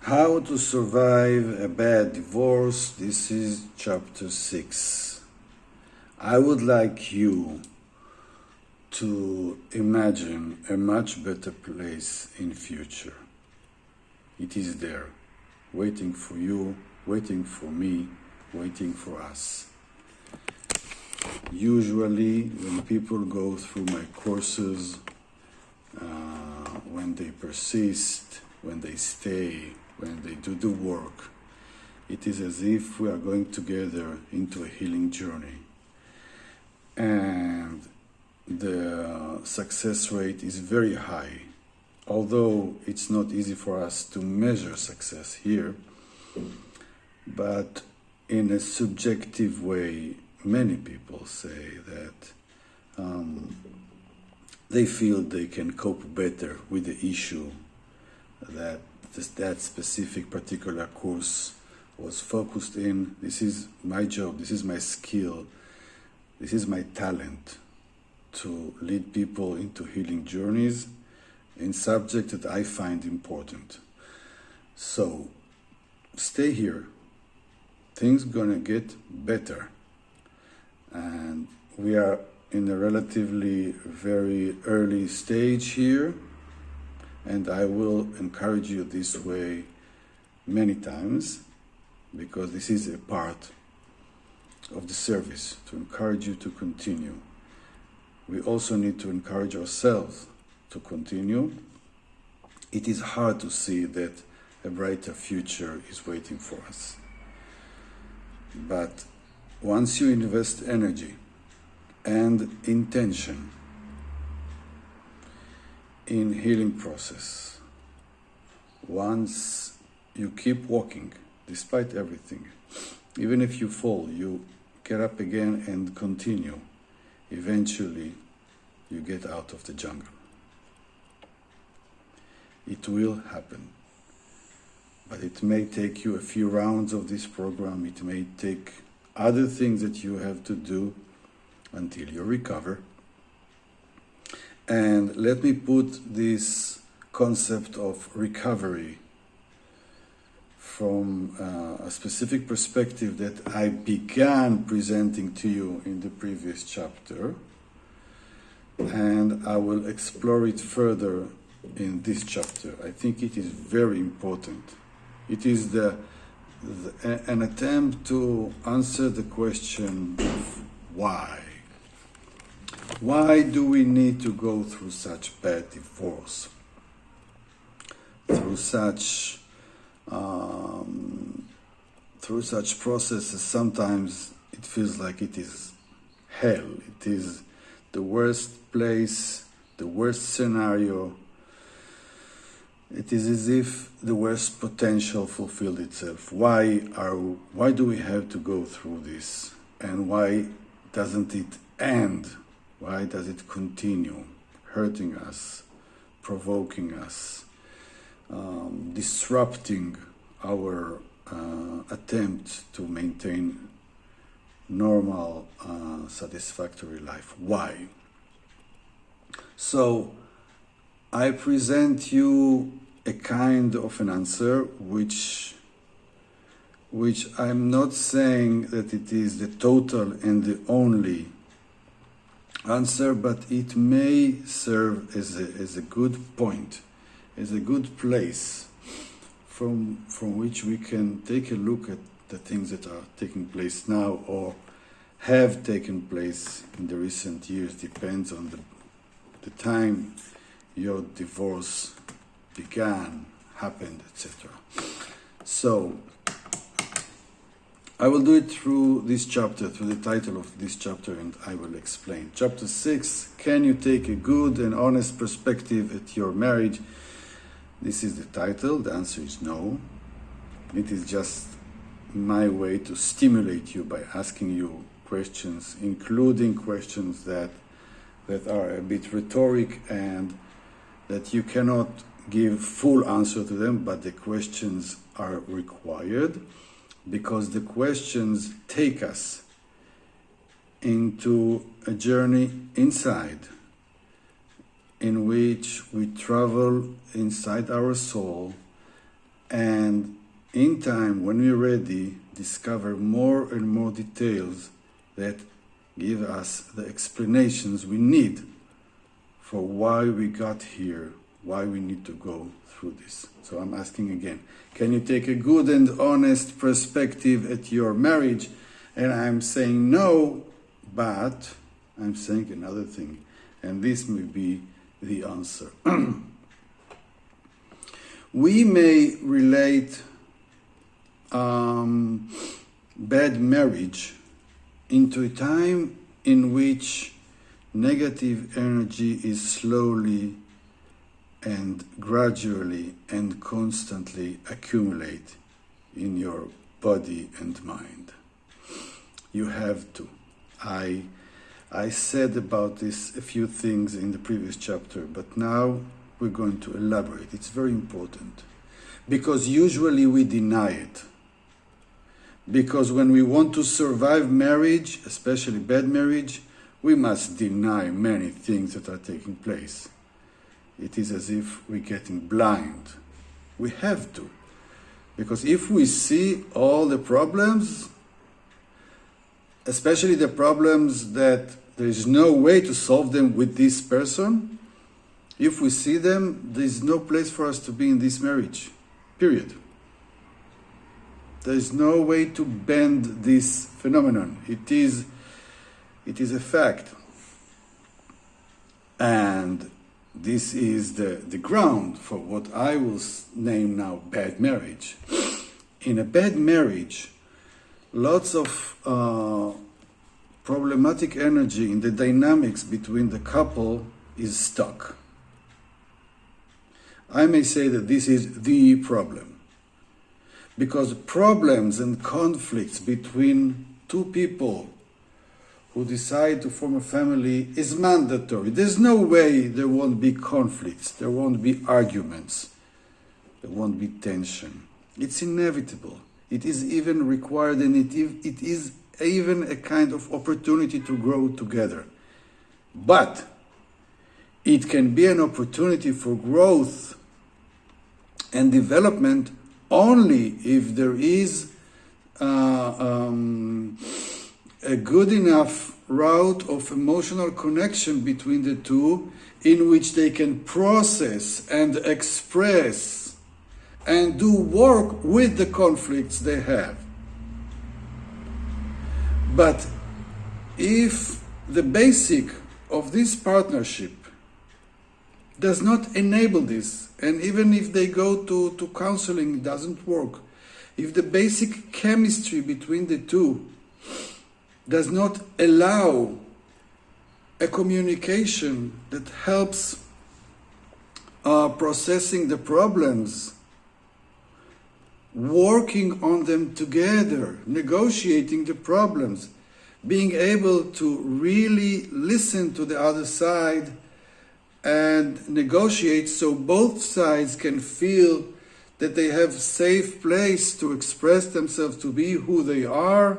How to survive a bad divorce. This is chapter 6. I would like you to imagine a much better place in future. It is there, waiting for you, waiting for me, waiting for us. Usually when people go through my courses, when they persist, when they stay, when they do the work, it is as if we are going together into a healing journey. And the success rate is very high. Although it's not easy for us to measure success here, but in a subjective way, many people say that they feel they can cope better with the issue that that specific particular course was focused in. This is my job, this is my skill, this is my talent to lead people into healing journeys in subjects that I find important. So stay here. Things gonna get better. And we are in a relatively very early stage here. And I will encourage you this way many times, because this is a part of the service, to encourage you to continue. We also need to encourage ourselves to continue. It is hard to see that a brighter future is waiting for us. But once you invest energy and intention in healing process, once you keep walking despite everything, even if you fall, you get up again and continue, eventually you get out of the jungle. It will happen, but it may take you a few rounds of this program. It may take other things that you have to do until you recover. And let me put this concept of recovery from a specific perspective that I began presenting to you in the previous chapter, and I will explore it further in this chapter. I think it is very important. It is an attempt to answer the question of why. Why do we need to go through such bad divorce? Through such processes, sometimes it feels like it is hell. It is the worst place, the worst scenario. It is as if the worst potential fulfilled itself. Why do we have to go through this? And why doesn't it end? Why does it continue hurting us, provoking us, disrupting our attempt to maintain normal, satisfactory life? Why? So I present you a kind of an answer which I'm not saying that it is the total and the only answer, but it may serve as a good point, as a good place from which we can take a look at the things that are taking place now or have taken place in the recent years. Depends on the time your divorce began, happened, etc. So I will do it through this chapter, through the title of this chapter, and I will explain. Chapter 6, can you take a good and honest perspective at your marriage? This is the title. The answer is no. It is just my way to stimulate you by asking you questions, including questions that are a bit rhetoric and that you cannot give full answer to them, but the questions are required, because the questions take us into a journey inside, in which we travel inside our soul And in time, when we're ready, discover more and more details that give us the explanations we need for why we got here, why we need to go through this. So I'm asking again, can you take a good and honest perspective at your marriage? And I'm saying no, but I'm saying another thing. And this may be the answer. We may relate bad marriage into a time in which negative energy is slowly and gradually and constantly accumulate in your body and mind. You have to. I said about this a few things in the previous chapter, but now we're going to elaborate. It's very important because usually we deny it. Because when we want to survive marriage, especially bad marriage, we must deny many things that are taking place. It is as if we're getting blind. We have to. Because if we see all the problems, especially the problems that there is no way to solve them with this person, if we see them, there is no place for us to be in this marriage. Period. There is no way to bend this phenomenon. It is a fact. And this is the ground for what I will name now bad marriage. In a bad marriage, lots of problematic energy in the dynamics between the couple is stuck. I may say that this is the problem. Because problems and conflicts between two people who decide to form a family is mandatory. There's no way there won't be conflicts, there won't be arguments, there won't be tension. It's inevitable. It is even required, and it is even a kind of opportunity to grow together. But it can be an opportunity for growth and development only if there is a good enough route of emotional connection between the two in which they can process and express and do work with the conflicts they have. But if the basic of this partnership does not enable this, and even if they go to counseling, it doesn't work. If the basic chemistry between the two does not allow a communication that helps processing the problems, working on them together, negotiating the problems, being able to really listen to the other side and negotiate so both sides can feel that they have a safe place to express themselves, to be who they are,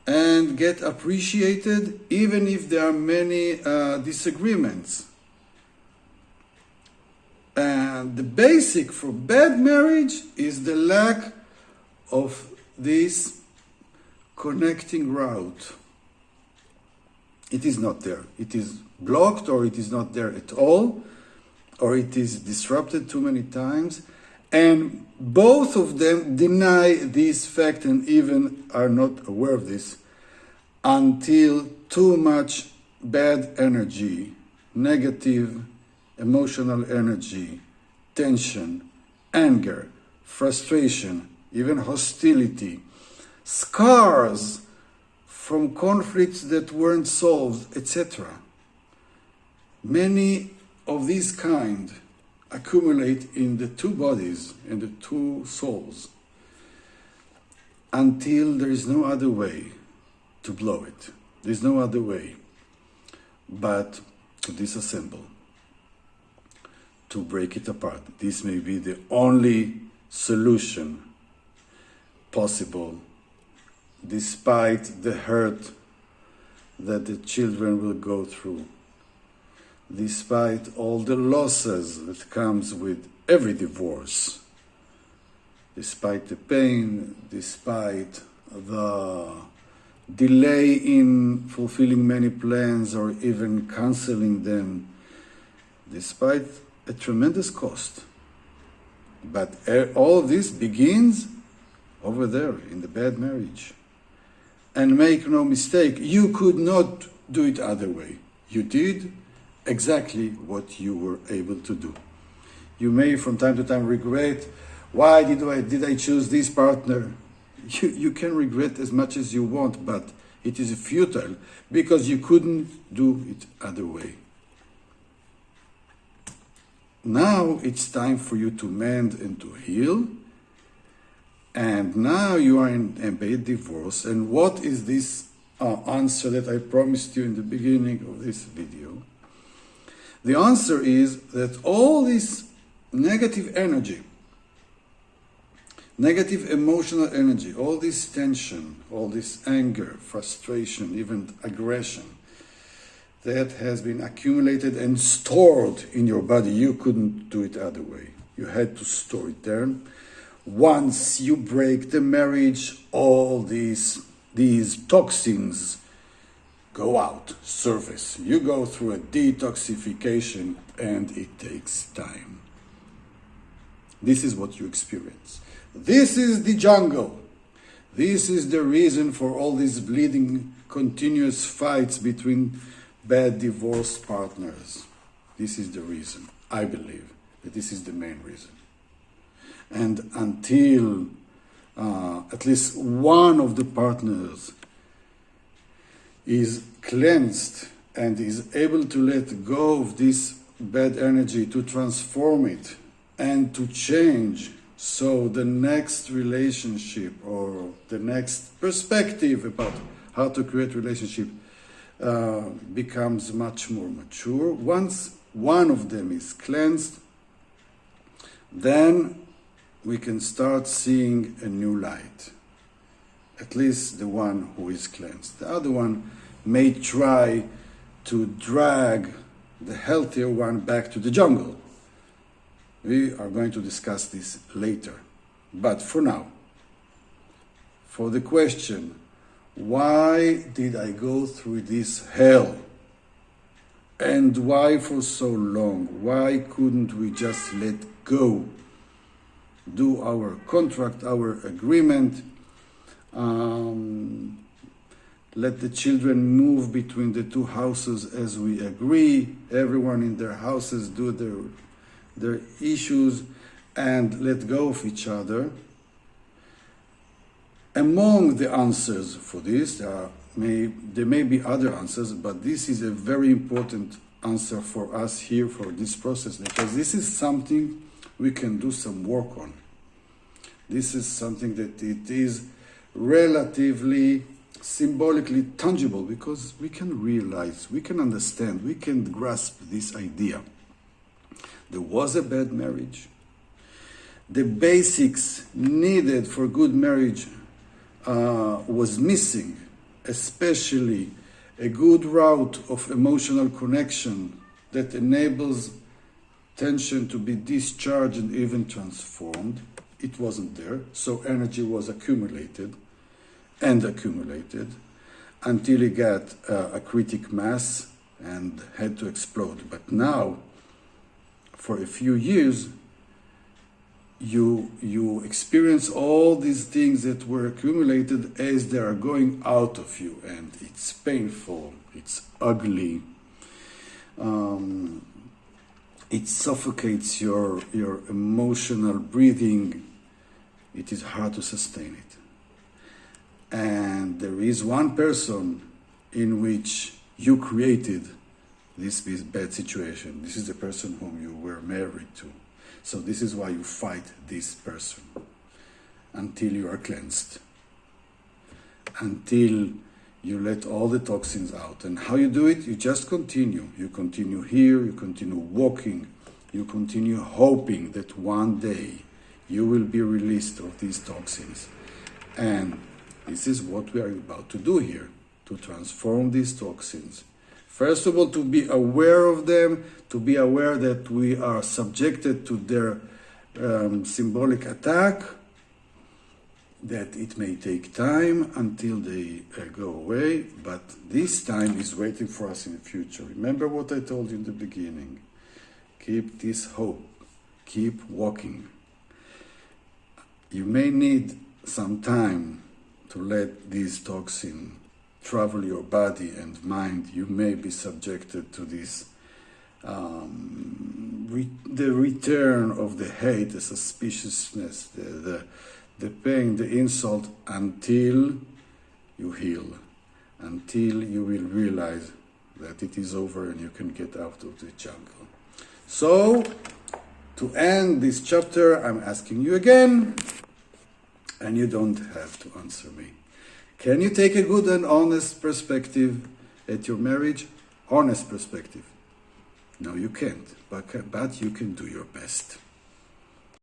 and get appreciated even if there are many disagreements. And the basic for bad marriage is the lack of this connecting route. It is not there. It is blocked, or it is not there at all, or it is disrupted too many times. And both of them deny this fact and even are not aware of this until too much bad energy, negative emotional energy, tension, anger, frustration, even hostility, scars from conflicts that weren't solved, etc. Many of these kind accumulate in the two bodies and the two souls until there is no other way to blow it. There is no other way but to disassemble, to break it apart. This may be the only solution possible, despite the hurt that the children will go through, despite all the losses that comes with every divorce, despite the pain, despite the delay in fulfilling many plans or even canceling them, despite a tremendous cost. But all of this begins over there in the bad marriage. And make no mistake, you could not do it other way. You did exactly what you were able to do. You may from time to time regret, why did I choose this partner? You can regret as much as you want, but it is futile because you couldn't do it other way. Now it's time for you to mend and to heal. And now you are in a bad divorce. And what is this answer that I promised you in the beginning of this video? The answer is that all this negative energy, negative emotional energy, all this tension, all this anger, frustration, even aggression that has been accumulated and stored in your body, you couldn't do it other way. You had to store it there. Once you break the marriage, all these toxins go out, surface. You go through a detoxification and it takes time. This is what you experience. This is the jungle. This is the reason for all these bleeding, continuous fights between bad divorced partners. This is the reason. I believe that this is the main reason. And until at least one of the partners is cleansed and is able to let go of this bad energy, to transform it and to change, so the next relationship or the next perspective about how to create relationship becomes much more mature. Once one of them is cleansed, then we can start seeing a new light. At least the one who is cleansed. The other one may try to drag the healthier one back to the jungle. We are going to discuss this later. But for now, for the question, why did I go through this hell? And why for so long? Why couldn't we just let go? Do our contract, our agreement, let the children move between the two houses as we agree, everyone in their houses do their issues and let go of each other. Among the answers for this, there may be other answers, but this is a very important answer for us here for this process, because this is something we can do some work on. This is something that it is relatively symbolically tangible, because we can realize, we can understand, we can grasp this idea. There was a bad marriage. The basics needed for good marriage was missing, especially a good route of emotional connection that enables tension to be discharged and even transformed. It wasn't there, so energy was accumulated and accumulated until it got a critical mass and had to explode. But now, for a few years, you experience all these things that were accumulated as they are going out of you, and it's painful, it's ugly, it suffocates your emotional breathing. It is hard to sustain it. And there is one person in which you created this bad situation. This is the person whom you were married to. So this is why you fight this person until you are cleansed, until you let all the toxins out. And how you do it? You just continue. You continue here, you continue walking, you continue hoping that one day you will be released of these toxins. And this is what we are about to do here, to transform these toxins. First of all, to be aware of them, to be aware that we are subjected to their symbolic attack, that it may take time until they go away, but this time is waiting for us in the future. Remember what I told you in the beginning. Keep this hope. Keep walking. You may need some time to let these toxins travel your body and mind. You may be subjected to this the return of the hate, the suspiciousness, the pain, the insult, until you heal, until you will realize that it is over and you can get out of the jungle. So, to end this chapter, I'm asking you again, and you don't have to answer me. Can you take a good and honest perspective at your marriage? Honest perspective. No, you can't, but you can do your best.